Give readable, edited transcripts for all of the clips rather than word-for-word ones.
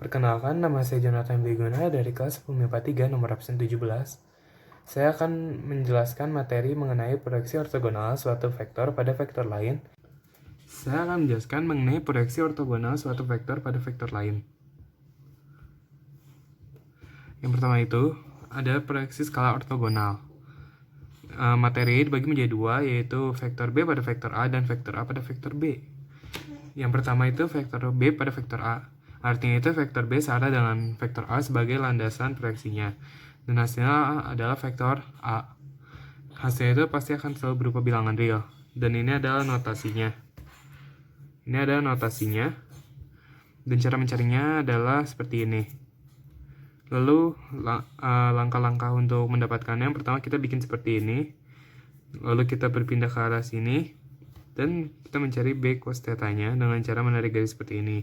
Perkenalkan, nama saya Jonathan Brigona dari kelas 10 MIPA 3 nomor absen 17. Saya akan menjelaskan materi mengenai proyeksi ortogonal suatu vektor pada vektor lain. Saya akan menjelaskan mengenai proyeksi ortogonal suatu vektor pada vektor lain. Yang pertama itu, ada proyeksi skala ortogonal. Materi dibagi menjadi dua, yaitu vektor B pada vektor A dan vektor A pada vektor B. Yang pertama itu vektor B pada vektor A. Artinya itu vektor B searah dengan vektor A sebagai landasan proyeksinya. Dan hasilnya adalah vektor A. Hasilnya itu pasti akan selalu berupa bilangan real. Dan ini adalah notasinya. Ini adalah notasinya. Dan cara mencarinya adalah seperti ini. Lalu langkah-langkah untuk mendapatkannya, yang pertama kita bikin seperti ini. Lalu kita berpindah ke arah sini. Dan kita mencari B cos theta-nya dengan cara menarik garis seperti ini.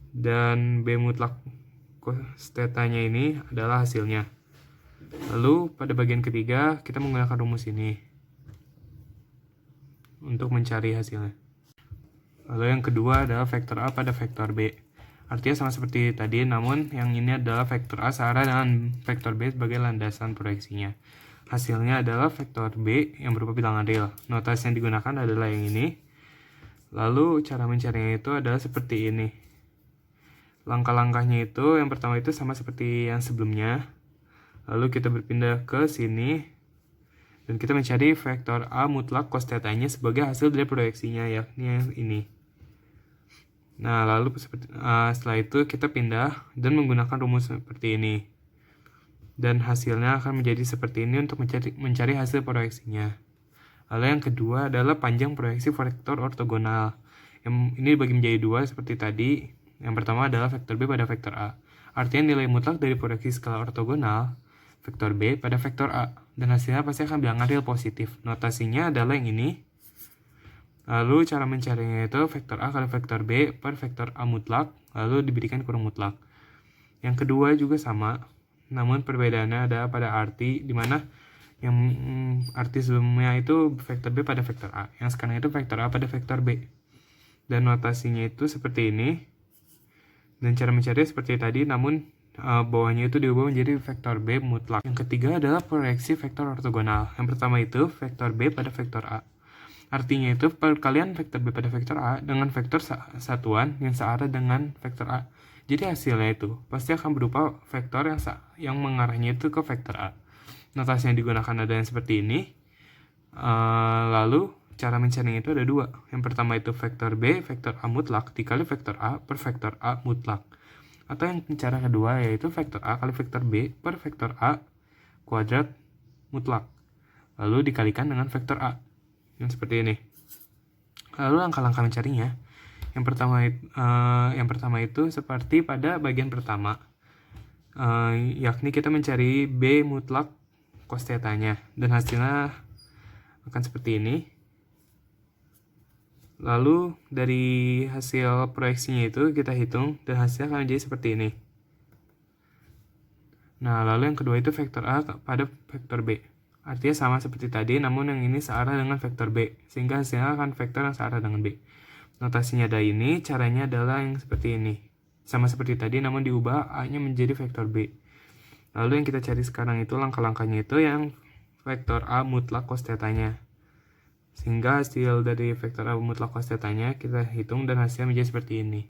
Dan B mutlak cos theta-nya ini adalah hasilnya. Lalu pada bagian ketiga kita menggunakan rumus ini untuk mencari hasilnya. Lalu yang kedua adalah vektor A pada vektor B. Artinya sama seperti tadi, namun yang ini adalah vektor A searah dengan vektor B sebagai landasan proyeksinya. Hasilnya adalah vektor B yang berupa bilangan real. Notasi yang digunakan adalah yang ini. Lalu cara mencarinya itu adalah seperti ini. Langkah-langkahnya itu, yang pertama itu sama seperti yang sebelumnya. Lalu kita berpindah ke sini. Dan kita mencari vektor A mutlak cos theta-nya sebagai hasil dari proyeksinya, yakni yang ini. Nah, lalu setelah itu kita pindah dan menggunakan rumus seperti ini. Dan hasilnya akan menjadi seperti ini untuk mencari hasil proyeksinya. Lalu yang kedua adalah panjang proyeksi vektor ortogonal. Yang ini dibagi menjadi dua seperti tadi. Yang pertama adalah vektor B pada vektor A. Artinya nilai mutlak dari proyeksi skala ortogonal vektor B pada vektor A. Dan hasilnya pasti akan bilangan real positif. Notasinya adalah yang ini. Lalu cara mencarinya itu vektor A kali vektor B per vektor A mutlak, lalu diberikan kurung mutlak. Yang kedua juga sama, namun perbedaannya ada pada arti, di mana yang arti sebelumnya itu vektor B pada vektor A, yang sekarang itu vektor A pada vektor B. Dan notasinya itu seperti ini. Dan cara mencarinya seperti tadi, namun bawahnya itu diubah menjadi vektor B mutlak. Yang ketiga adalah proyeksi vektor ortogonal. Yang pertama itu vektor B pada vektor A. Artinya itu perkalian vektor B pada vektor A dengan vektor satuan yang searah dengan vektor A. Jadi hasilnya itu pasti akan berupa vektor yang mengarahnya itu ke vektor A. Notasi yang digunakan ada yang seperti ini. Lalu cara mencarinya itu ada dua. Yang pertama itu vektor B, vektor A mutlak dikali vektor A per vektor A mutlak. Atau yang cara kedua yaitu vektor A kali vektor B per vektor A kuadrat mutlak. Lalu dikalikan dengan vektor A. Yang seperti ini. Lalu langkah-langkah mencarinya. Yang pertama itu seperti pada bagian pertama. Yakni kita mencari B mutlak cos theta-nya. Dan hasilnya akan seperti ini. Lalu dari hasil proyeksinya itu kita hitung dan hasilnya akan menjadi seperti ini. Nah, lalu yang kedua itu vektor A pada vektor B. Artinya sama seperti tadi, namun yang ini searah dengan vektor B, sehingga hasilnya akan vektor yang searah dengan B. Notasinya ada ini, caranya adalah yang seperti ini. Sama seperti tadi, namun diubah A-nya menjadi vektor B. Lalu yang kita cari sekarang itu langkah-langkahnya itu yang vektor A mutlak cos theta-nya. Sehingga hasil dari vektor A mutlak cos theta-nya kita hitung dan hasilnya menjadi seperti ini.